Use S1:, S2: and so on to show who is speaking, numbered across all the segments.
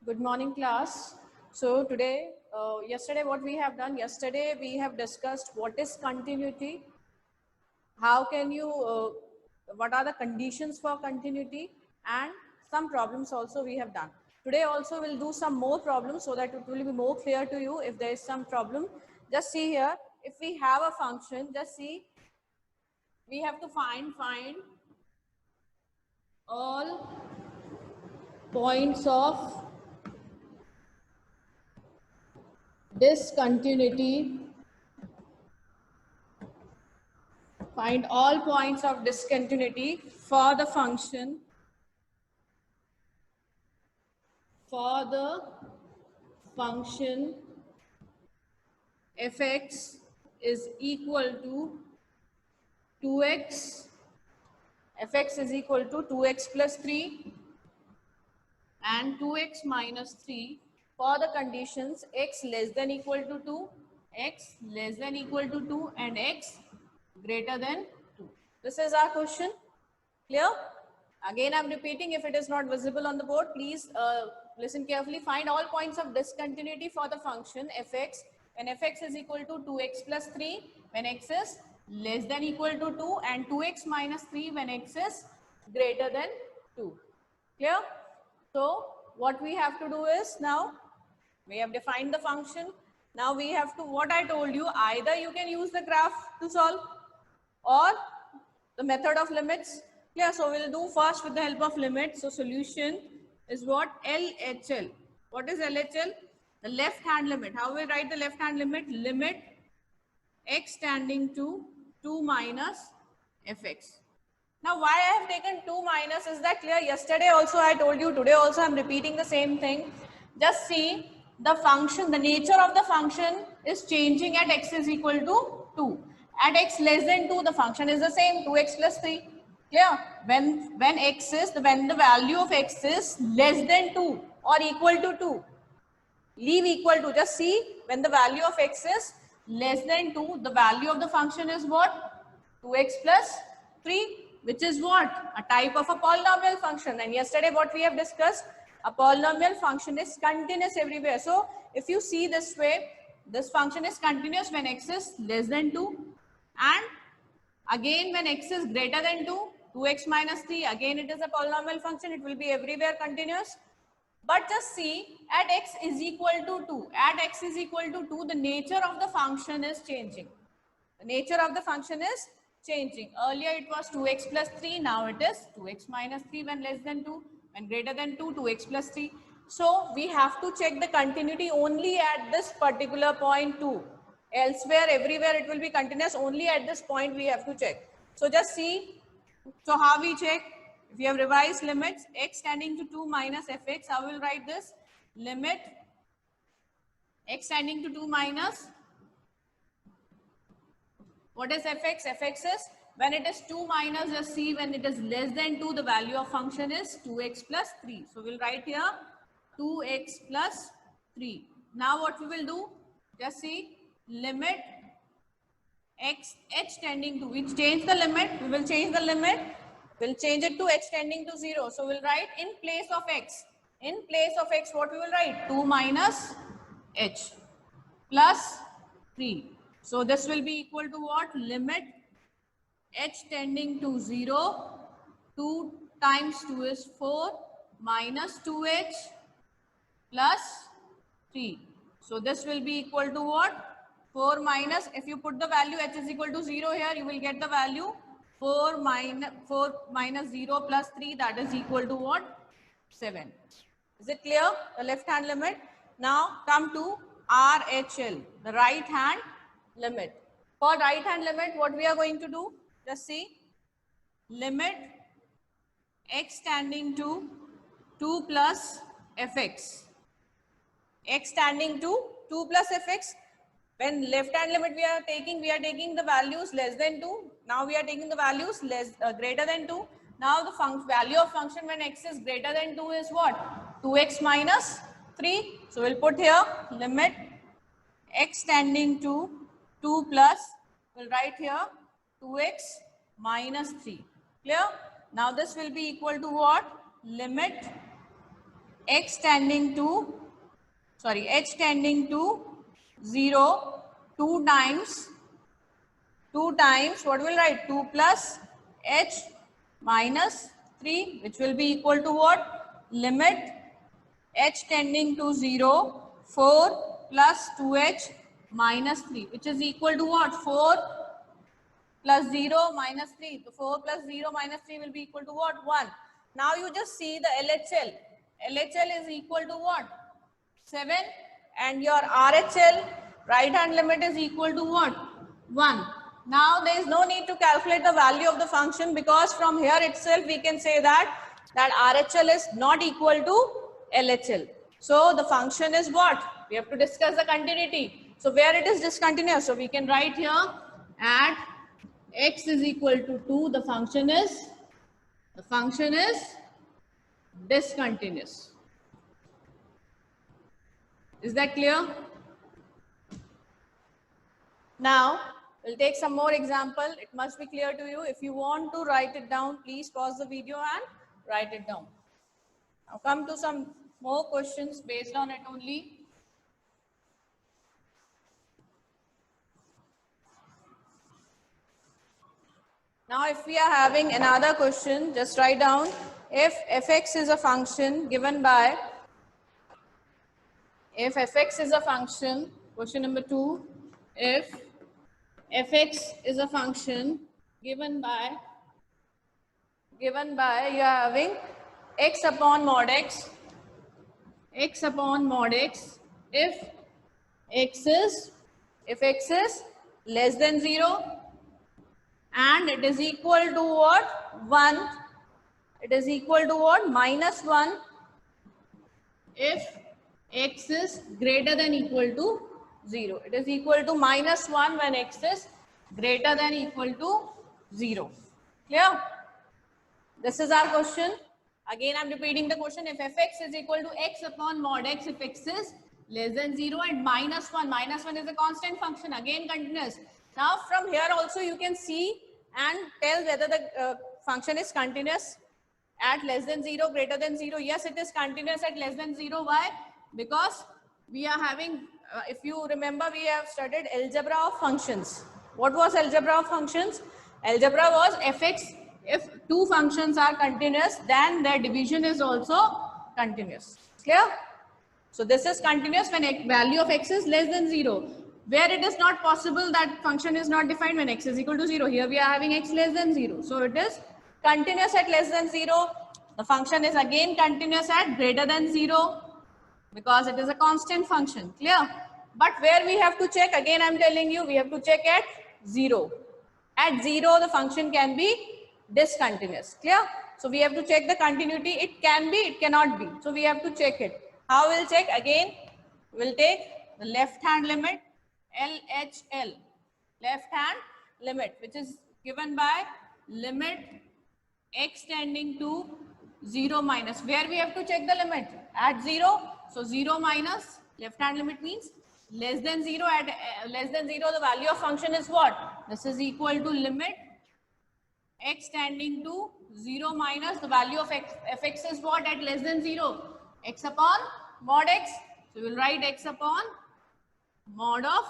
S1: Good morning, class. So today, yesterday what we have done, yesterday we have discussed what is continuity, how can you, what are the conditions for continuity, and some problems also we have done. Today also we'll do some more problems so that it will be more clear to you if there is some problem. Just see here, if we have a function, just see, we have to find all points of discontinuity. Find all points of discontinuity for the function fx is equal to 2x, fx is equal to 2x plus 3 and 2x minus 3 for the conditions x less than equal to 2, x less than equal to 2 and x greater than 2. This is our question. Clear? Again, I'm repeating, if it is not visible on the board, please listen carefully. Find all points of discontinuity for the function fx when fx is equal to 2x plus 3, when x is less than equal to 2, and 2x minus 3 when x is greater than 2. Clear? So what we have to do is, now we have defined the function. Now we have to, what I told you, either you can use the graph to solve or the method of limits. Yeah, so we'll do first with the help of limits. So solution is what? LHL. What is LHL? The left hand limit. How we write the left hand limit? Limit x tending to 2 minus fx. Now why I have taken 2 minus, is that clear? Yesterday also I told you, today also I am repeating the same thing. Just see, the function, the nature of the function is changing at x is equal to 2. At x less than 2, the function is the same, 2x plus 3. Clear? When the value of x is less than 2 or equal to 2, leave equal to, just see, when the value of x is less than 2, the value of the function is what? 2x plus 3, which is what? A type of a polynomial function. And yesterday what we have discussed, a polynomial function is continuous everywhere. So if you see this way, this function is continuous when x is less than 2, and again when x is greater than 2, 2x minus 3, again it is a polynomial function, it will be everywhere continuous. But just see, at x is equal to 2, at x is equal to 2, the nature of the function is changing. The nature of the function is changing. Earlier it was 2x plus 3, now it is 2x minus 3 when less than 2, when greater than 2, 2x plus 3. So we have to check the continuity only at this particular point 2. Elsewhere, everywhere it will be continuous, only at this point we have to check. So just see, so how we check? If you have revised limits, x tending to 2 minus fx, how will write this? Limit x tending to 2 minus, what is fx? Fx is, when it is 2 minus, just see, when it is less than 2, the value of function is 2x plus 3. So we'll write here 2x plus 3. Now what we will do? Just see, limit x h tending to, we change the limit, we will change the limit, we'll change it to h tending to 0. So we'll write in place of x, what we will write? 2 minus h plus 3. So this will be equal to what? Limit h tending to 0, 2 times 2 is 4 minus 2h plus 3. So this will be equal to what? 4 minus, if you put the value h is equal to 0 here, you will get the value 4 minus 0 plus 3, that is equal to what? 7. Is it clear? The left hand limit. Now come to RHL, the right hand limit. For right hand limit, what we are going to do? Just see, limit x tending to 2 plus fx. X tending to 2 plus fx. When left hand limit we are taking the values less than 2. Now we are taking the values greater than 2. Now the value of function when x is greater than 2 is what? 2x minus 3. So we'll put here limit x tending to 2 plus, we'll write here 2x minus 3. Clear? Now this will be equal to what? Limit h tending to 0 2 times what we'll write 2 plus h minus 3, which will be equal to what? Limit h tending to 0 4 plus 2h minus 3, which is equal to what? 4 plus 0 minus 3. So 4 plus 0 minus 3 will be equal to what? 1. Now you just see the LHL. LHL is equal to what? 7, and your RHL, right hand limit, is equal to what? 1. Now there is no need to calculate the value of the function, because from here itself we can say that RHL is not equal to LHL. So the function is what? We have to discuss the continuity. So where it is discontinuous, so we can write here at x is equal to 2, the function is discontinuous. Is that clear? Now we'll take some more example. It must be clear to you. If you want to write it down, please pause the video and write it down. Now come to some more questions based on it only. Now if we are having another question, just write down, if fx is a function given by, if fx is a function, question number 2, if fx is a function given by you are having x upon mod x, if x is less than 0 and it is equal to what? 1. It is equal to what? Minus 1 if x is greater than equal to 0. It is equal to minus 1 when x is greater than equal to 0. Clear? This is our question. Again, I am repeating the question. If fx is equal to x upon mod x, if x is less than 0 and minus 1 is a constant function, again continuous. Now from here also you can see and tell whether the function is continuous at less than 0, greater than 0. Yes, it is continuous at less than 0. Why? Because we are having, if you remember, we have studied algebra of functions. What was algebra of functions? Algebra was fx, if two functions are continuous, then their division is also continuous. Clear? So this is continuous when value of x is less than 0. Where it is not possible, that function is not defined when x is equal to 0. Here we are having x less than 0. So it is continuous at less than 0. The function is again continuous at greater than 0 because it is a constant function. Clear? But where we have to check, again I am telling you, we have to check at 0. At 0 the function can be discontinuous. Clear? So we have to check the continuity. It can be, it cannot be. So we have to check it. How we'll check? Again, we'll take the left hand limit, LHL, left hand limit, which is given by limit x tending to 0 minus. Where we have to check the limit? At 0. So 0 minus, left hand limit means less than 0. At less than 0, the value of function is what? This is equal to limit x tending to 0 minus the value of fx is what at less than 0? X upon mod x. So we will write x upon mod of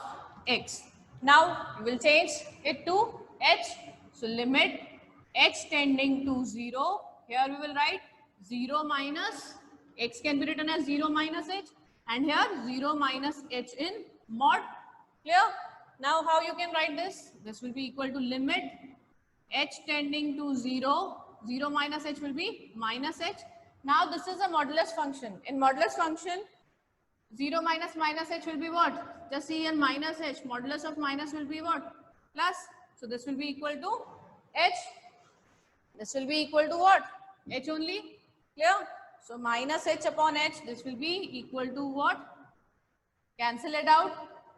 S1: x. Now we will change it to h. So limit h tending to 0. Here we will write 0 minus, x can be written as 0 minus h, and here 0 minus h in mod. Clear? Now how you can write this? This will be equal to limit h tending to 0. 0 minus h will be minus h. Now this is a modulus function. In modulus function, 0 minus minus h will be what? Just see here minus h. Modulus of minus will be what? Plus. So this will be equal to h. This will be equal to what? H only. Clear? So minus h upon h. This will be equal to what? Cancel it out.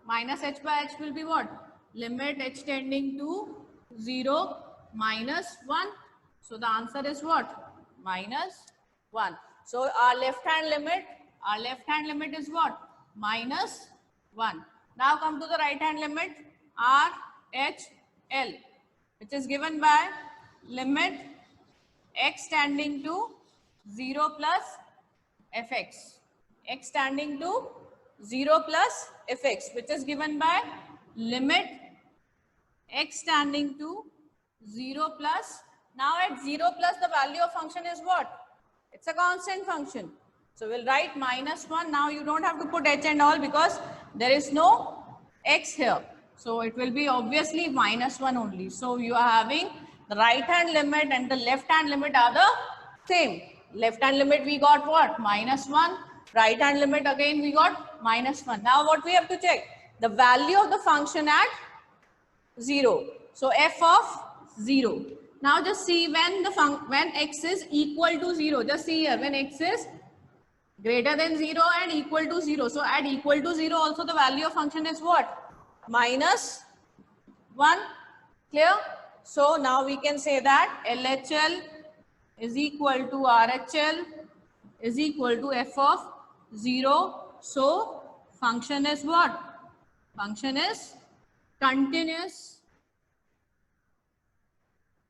S1: Minus h by h will be what? Limit h tending to 0 minus 1. So the answer is what? Minus 1. So our left hand limit is what? Minus 1. Now come to the right hand limit, RHL, which is given by limit x tending to 0 plus fx, x tending to 0 plus fx, which is given by limit x tending to 0 plus. Now at 0 plus the value of function is what? It's a constant function. So we'll write -1. Now you don't have to put h and all because there is no x here. So it will be obviously -1 only. So you are having the right hand limit and the left hand limit are the same. Left hand limit we got what? -1. Right hand limit again we got -1. Now what we have to check? The value of the function at 0. So f of 0. Now just see when x is equal to 0. Just see here when x is greater than 0 and equal to 0. So at equal to 0 also the value of function is what? -1. Clear? So now we can say that LHL is equal to RHL is equal to f of 0. So function is what? Function is continuous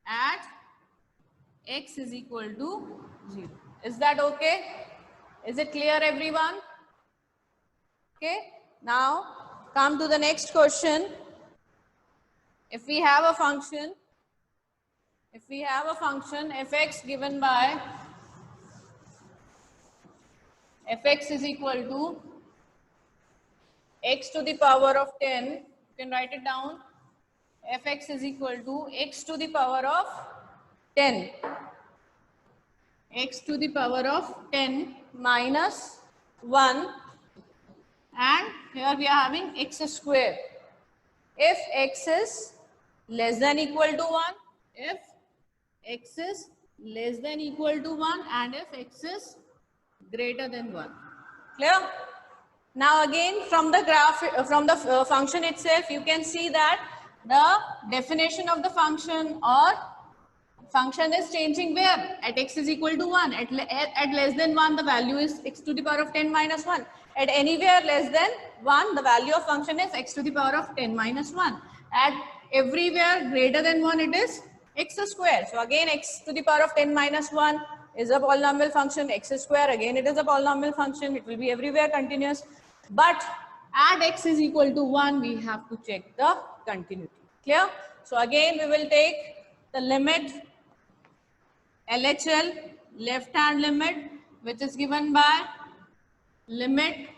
S1: at x is equal to 0. Is that okay? Is it clear, everyone? Okay. Now come to the next question. If we have a function fx given by fx is equal to x to the power of 10, you can write it down. Fx is equal to x to the power of 10. X to the power of 10 minus 1, and here we are having x square. If x is less than equal to 1, if x is less than equal to 1 and if x is greater than 1. Clear? Now again from the graph, from the function itself, you can see that the definition of the function or function is changing where? At x is equal to 1. At less than 1, the value is x to the power of 10 minus 1. At anywhere less than 1, the value of function is x to the power of 10 minus 1. At everywhere greater than 1, it is x square. So again, x to the power of 10 minus 1 is a polynomial function. X square, again, it is a polynomial function. It will be everywhere continuous. But at x is equal to 1, we have to check the continuity. Clear? So again, we will take the limit LHL, left hand limit, which is given by limit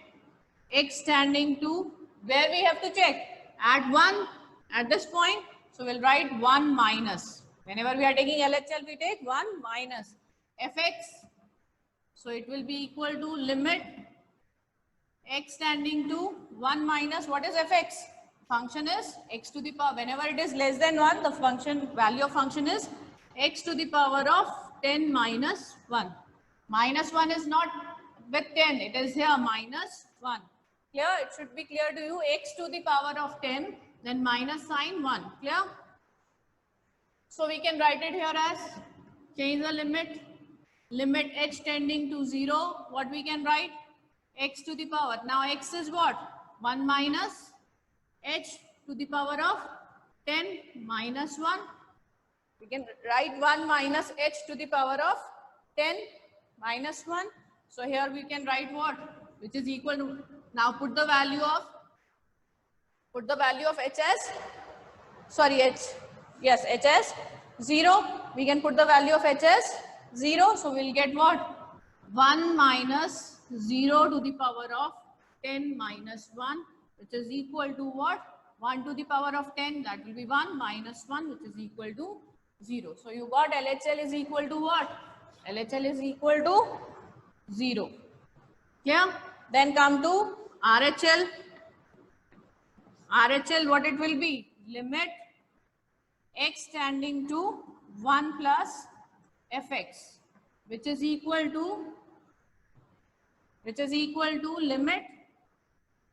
S1: x tending to, where we have to check? At 1, at this point. So we'll write 1 minus. Whenever we are taking LHL, we take 1 minus fx. So it will be equal to limit x tending to 1 minus, what is fx? Function is x to the power. Whenever it is less than 1, the function value of function is x to the power of 10 minus 1. Minus 1 is not with 10. It is here minus 1. Clear? It should be clear to you. X to the power of 10, then minus sign 1. Clear? So we can write it here as, change the limit. Limit h tending to 0. What we can write? X to the power. Now x is what? 1 minus h to the power of 10 minus 1. We can write 1 minus h to the power of 10 minus 1. So here we can write what? Which is equal to, now put the value of h as, sorry, h, yes, h as 0. We can put the value of h as 0. So we'll get what? 1 minus 0 to the power of 10 minus 1, which is equal to what? 1 to the power of 10, that will be 1 minus 1, which is equal to 0. So you got LHL is equal to what? LHL is equal to 0. Clear? Then come to RHL. RHL, what it will be? Limit x tending to 1 plus fx, which is equal to limit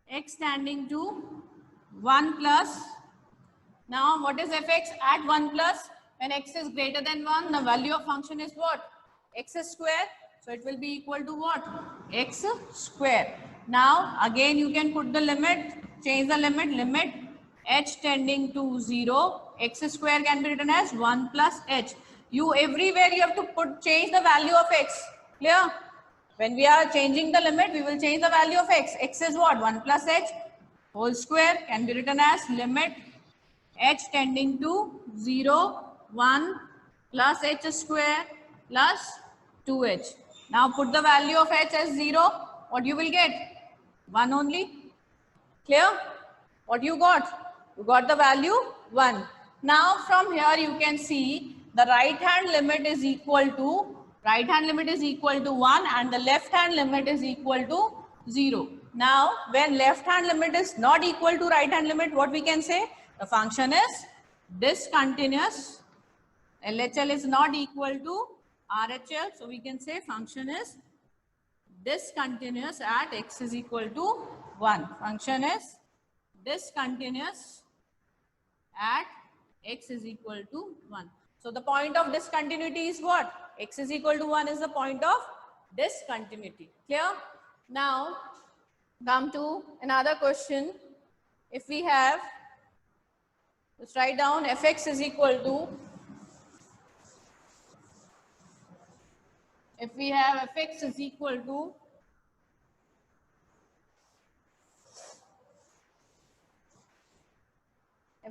S1: x tending to 1 plus. Now what is fx at 1 plus? When x is greater than 1, the value of function is what? X square. So it will be equal to what? X square. Now again you can put the limit, change the limit, limit h tending to 0. X square can be written as 1 plus h. You everywhere you have to change the value of x. Clear? When we are changing the limit, we will change the value of x. X is what? 1 plus h whole square can be written as limit h tending to 0, 1 plus h square plus 2h. Now put the value of h as 0. What you will get? 1 only. Clear? What you got? You got the value 1. Now from here you can see the right hand limit is equal to 1 and the left hand limit is equal to 0. Now when left hand limit is not equal to right hand limit, what we can say? The function is discontinuous. LHL is not equal to RHL, so we can say function is discontinuous at x is equal to 1. Function is discontinuous at x is equal to 1. So the point of discontinuity is what? X is equal to 1 is the point of discontinuity. Clear? Now come to another question. If we have, let's write down fx is equal to, if we have fx is equal to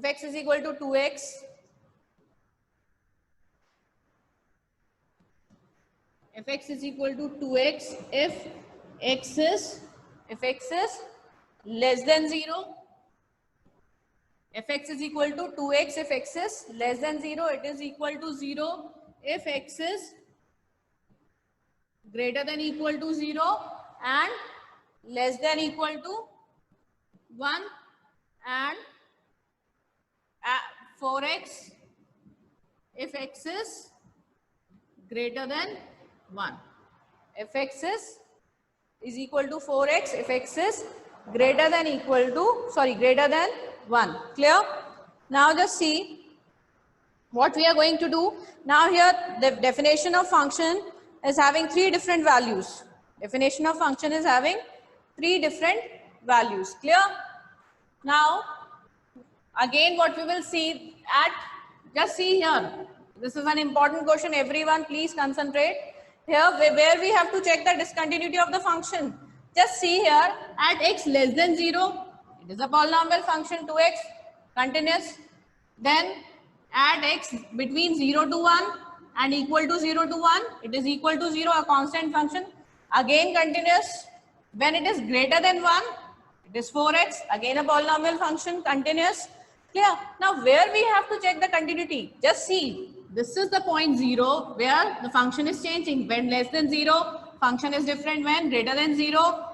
S1: fx is equal to 2x, fx is equal to 2x if x is less than 0. Fx is equal to 2x if x is less than 0. It is equal to 0 if x is greater than equal to 0 and less than equal to 1, and 4x if x is greater than 1. Fx is equal to 4x if x is greater than 1. Clear? Now just see what we are going to do. Now here the definition of function is having 3 different values. Definition of function is having 3 different values. Clear? Now again what we will see at, just see here, this is an important question, everyone please concentrate. Here where we have to check the discontinuity of the function. Just see here, at x less than 0, it is a polynomial function 2x, continuous. Then at x between 0 to 1 and equal to 0 to 1, it is equal to 0, a constant function, again continuous. When it is greater than 1, it is 4x, again a polynomial function, continuous. Clear? Now where we have to check the continuity, just see, this is the point 0 where the function is changing. When less than 0, function is different. When greater than 0,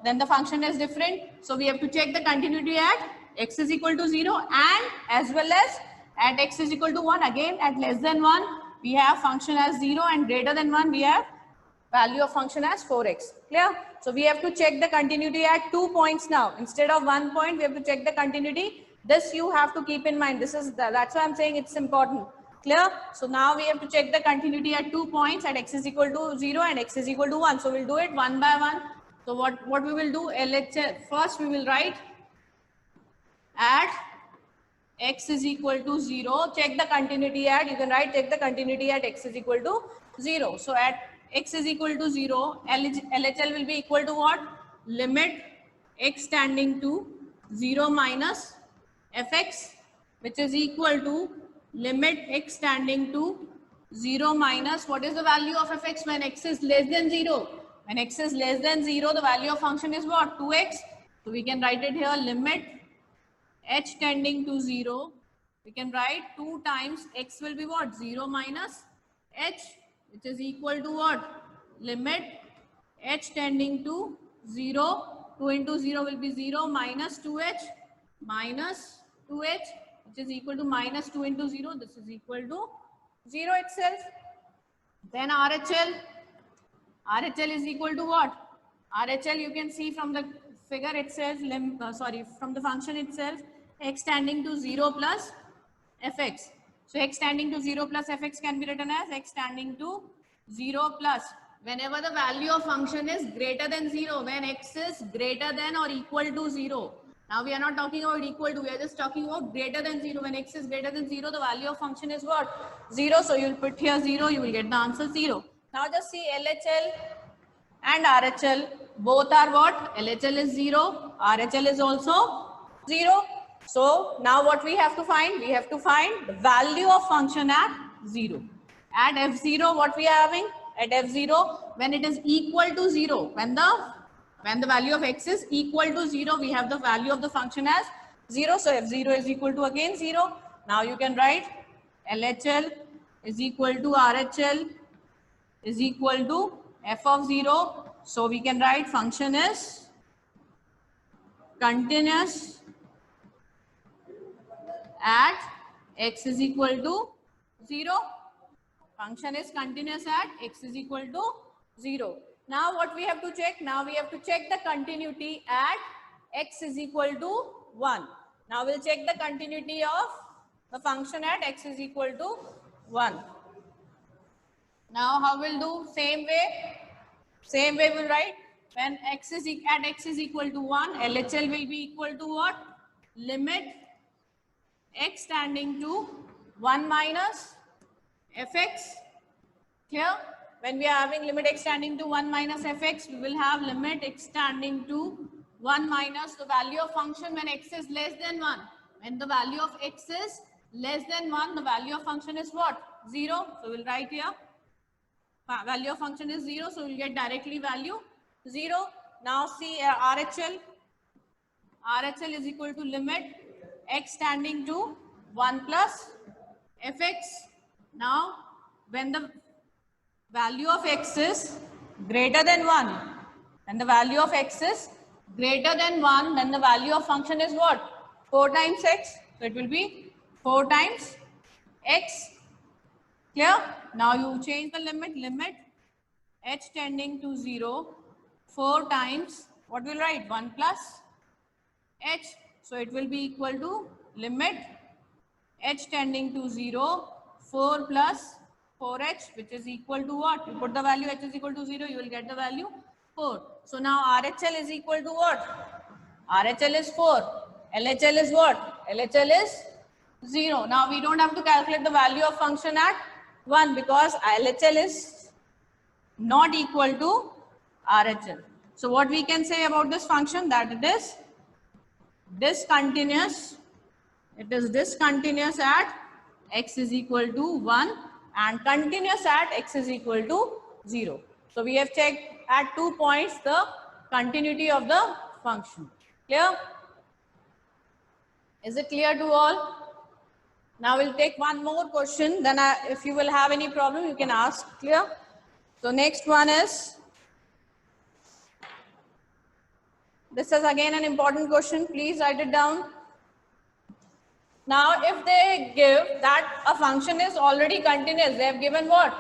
S1: then the function is different. So we have to check the continuity at x is equal to 0 and as well as at x is equal to 1. Again at less than 1, we have function as 0 and greater than 1, we have value of function as 4x. Clear? So we have to check the continuity at 2 points now. Instead of 1 point, we have to check the continuity. This you have to keep in mind. That's why I'm saying it's important. Clear? So now we have to check the continuity at 2 points, at x is equal to 0 and x is equal to 1. So we'll do it one by one. So what we will do, LHS, first we will write at x is equal to 0, check the continuity at, you can write check the continuity at x is equal to 0. So at x is equal to 0, LHL will be equal to what? Limit x tending to 0 minus fx, which is equal to limit x tending to 0 minus, what is the value of fx when x is less than 0? When x is less than 0, the value of function is what? 2x. So we can write it here, limit h tending to 0. We can write 2 times x will be what? 0 minus h, which is equal to what? Limit h tending to 0. 2 into 0 will be 0 minus 2h minus 2h, which is equal to minus 2 into 0. This is equal to 0 itself. Then RHL is equal to what? RHL you can see from the figure itself, from the function itself, x tending to 0 plus fx. So x tending to 0 plus fx can be written as x tending to 0 plus, whenever the value of function is greater than 0, when x is greater than or equal to 0. Now we are not talking about equal to, we are just talking about greater than 0. When x is greater than 0, the value of function is what? 0. So you will put here 0, you will get the answer 0. Now just see LHL. and RHL, both are what? LHL is 0, RHL is also 0. So now what we have to find? We have to find the value of function at 0. At f0, what we are having? At f0, when it is equal to 0, when the value of x is equal to 0, we have the value of the function as 0. So f0 is equal to again 0. Now you can write LHL is equal to RHL is equal to f of 0. So we can write function is continuous at x is equal to 0. Function is continuous at x is equal to 0. Now what we have to check? Now we have to check the continuity at x is equal to 1. Now we'll check the continuity of the function at x is equal to 1. Now how we'll do? Same way we'll write when x is at x is equal to 1, LHL will be equal to what? Limit x tending to 1 minus fx. Clear? When we are having limit x tending to 1 minus fx, we will have limit x tending to 1 minus the value of function when x is less than 1. When the value of x is less than 1, the value of function is what? 0. So we'll write here. Value of function is 0, so we'll get directly value 0. Now see RHL. RHL is equal to limit x tending to 1 plus fx. Now when the value of x is greater than 1, and the value of x is greater than 1, then the value of function is what? 4 times x. So it will be 4 times x. Clear? Now you change the limit h tending to 0, 4 times, what will write? 1 plus h. So it will be equal to limit h tending to 0, 4 plus 4h, which is equal to what? You put the value h is equal to 0, you will get the value 4. So now RHL is equal to what? RHL is 4. LHL is what? LHL is 0. Now we don't have to calculate the value of function at 1 because LHL is not equal to RHL. So what we can say about this function? That it is discontinuous. It is discontinuous at x is equal to 1 and continuous at x is equal to 0. So we have checked at 2 points the continuity of the function. Clear? Is it clear to all? Now we'll take one more question. Then if you will have any problem, you can ask. Clear? So next one is, this is again an important question. Please write it down. Now if they give that a function is already continuous, they have given what?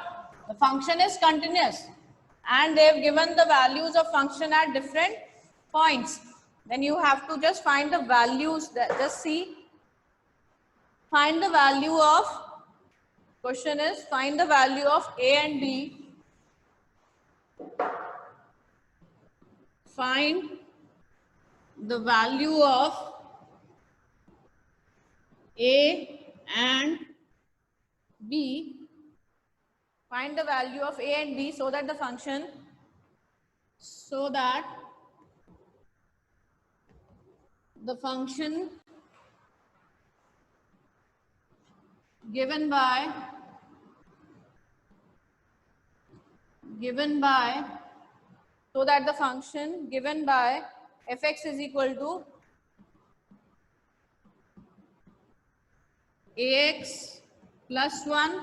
S1: The function is continuous and they have given the values of function at different points. Then you have to just find the values, just see. Find the value of, question is find the value of a and b. Find the value of a and b. Find the value of a and b so that the function, given by so that the function given by fx is equal to ax plus 1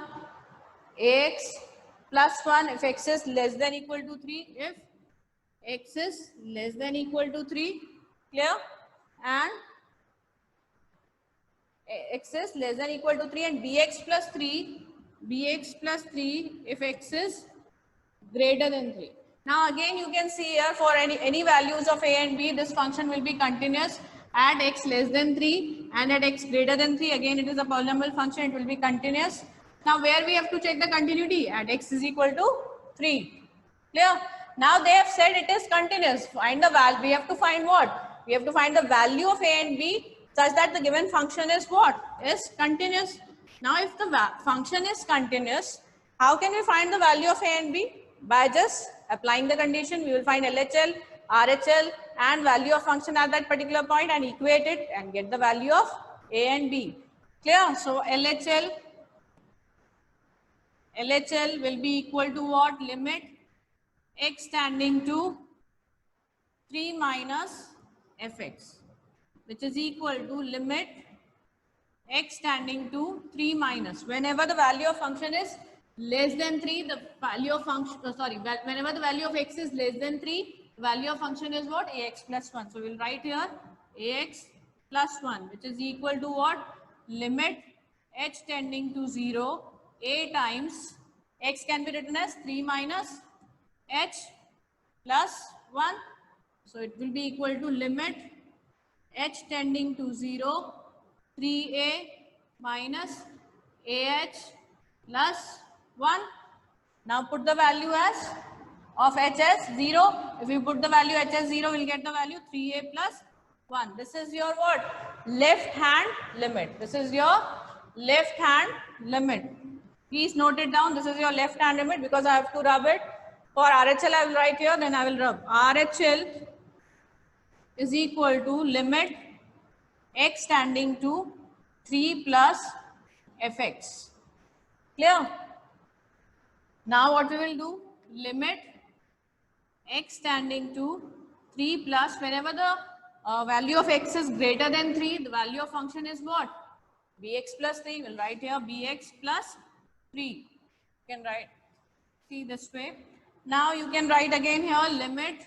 S1: if x is less than equal to 3, if x is less than equal to 3, clear, and x is less than equal to 3 and bx plus 3 if x is greater than 3. Now again you can see here for any values of a and b, this function will be continuous at x less than 3 and at x greater than 3. Again it is a polynomial function, it will be continuous. Now where we have to check the continuity? At x is equal to 3. Clear? Now they have said it is continuous. Find the value. We have to find what? We have to find the value of a and b such that the given function is what? Is continuous. Now if the function is continuous, how can we find the value of a and b? By just Applying the condition, we will find LHL, RHL and value of function at that particular point and equate it and get the value of A and B. Clear? So LHL will be equal to what? Limit x tending to 3 minus fx, which is equal to limit x tending to 3 minus. Whenever the value of function is less than 3, the value of function, whenever the value of x is less than 3, the value of function is what? Ax plus 1. So we'll write here ax plus 1, which is equal to what? Limit h tending to 0, a times x can be written as 3 minus h plus 1. So it will be equal to limit h tending to 0, 3a minus ah plus 1. Now put the value as of h as 0. If you put the value h as 0, we'll get the value 3a plus 1. This is your what? Left hand limit. This is your left hand limit. Please note it down. This is your left hand limit because I have to rub it. For RHL, I will write here, then I will rub. RHL is equal to limit x tending to 3 plus fx. Clear? Now what we will do? Limit x tending to 3 plus, whenever the value of x is greater than 3, the value of function is what? Bx plus 3. We'll write here bx plus 3. You can write, see this way. Now you can write again here limit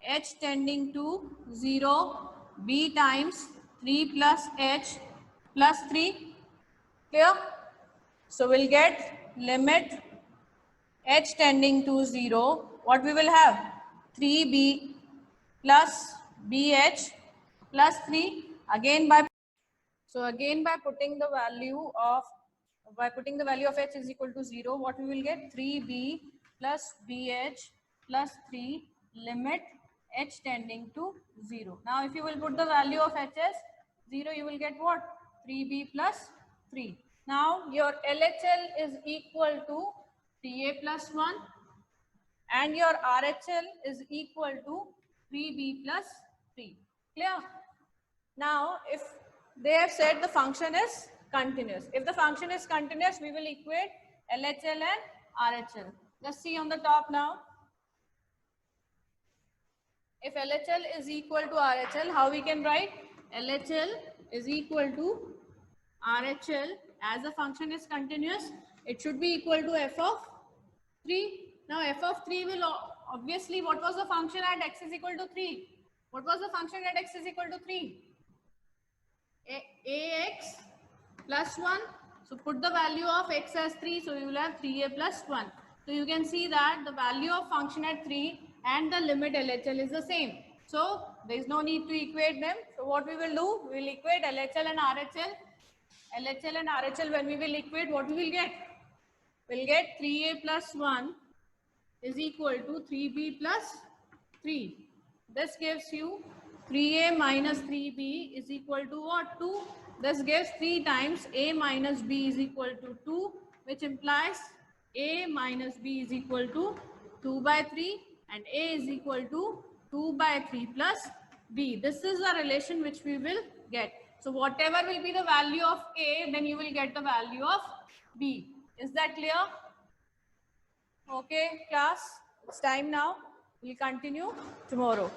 S1: h tending to 0, b times 3 plus h plus 3. Clear? So we'll get limit h tending to 0. What we will have? 3b plus bh plus 3. Again by putting the value of h is equal to 0, what we will get? 3b plus bh plus 3 limit h tending to 0. Now if you will put the value of h as 0, you will get what? 3b plus 3. Now your LHL is equal to 3a plus 1 and your RHL is equal to 3b plus 3. Clear? Now if they have said the function is continuous. If the function is continuous, we will equate LHL and RHL. Let's see on the top now. If LHL is equal to RHL, how we can write? LHL is equal to RHL. As the function is continuous, it should be equal to f of 3. Now f of 3 will obviously, what was the function at x is equal to 3? What was the function at x is equal to 3? Ax plus 1. So put the value of x as 3. So we will have 3a plus 1. So you can see that the value of function at 3 and the limit LHL is the same. So there is no need to equate them. So what we will do? We will equate LHL and RHL. LHL and RHL, when we will equate, what we will get? We will get 3a plus 1 is equal to 3b plus 3. This gives you 3a minus 3b is equal to what? 2. This gives 3 times a minus b is equal to 2, which implies a minus b is equal to 2 by 3 and a is equal to 2 by 3 plus b. This is the relation which we will get. So whatever will be the value of a, then you will get the value of b. Is that clear? Okay, class, it's time now. We'll continue tomorrow.